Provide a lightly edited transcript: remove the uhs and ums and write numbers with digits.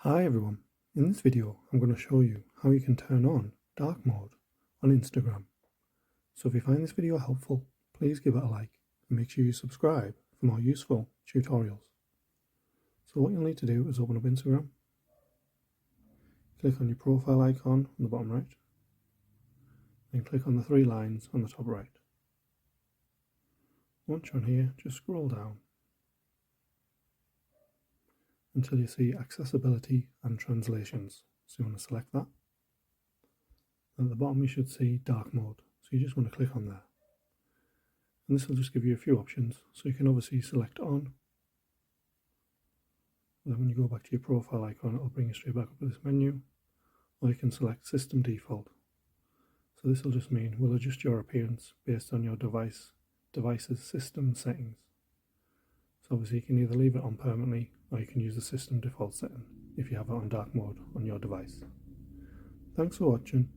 Hi everyone, in this video I'm going to show you how you can turn on dark mode on Instagram. So if you find this video helpful, please give it a like and make sure you subscribe for more useful tutorials. So what you'll need to do is open up Instagram, click on your profile icon on the bottom right, then click on the three lines on the top right. Once you're on here, just scroll down until you see accessibility and translations. So you want to select that. At the bottom you should see dark mode, so you just want to click on there. And this will just give you a few options, so you can obviously select on. Then when you go back to your profile icon, it'll bring you straight back up to this menu, or you can select system default. So this will just mean we'll adjust your appearance based on your device's system settings. So obviously you can either leave it on permanently, or you can use the system default setting if you have it on dark mode on your device. Thanks for watching.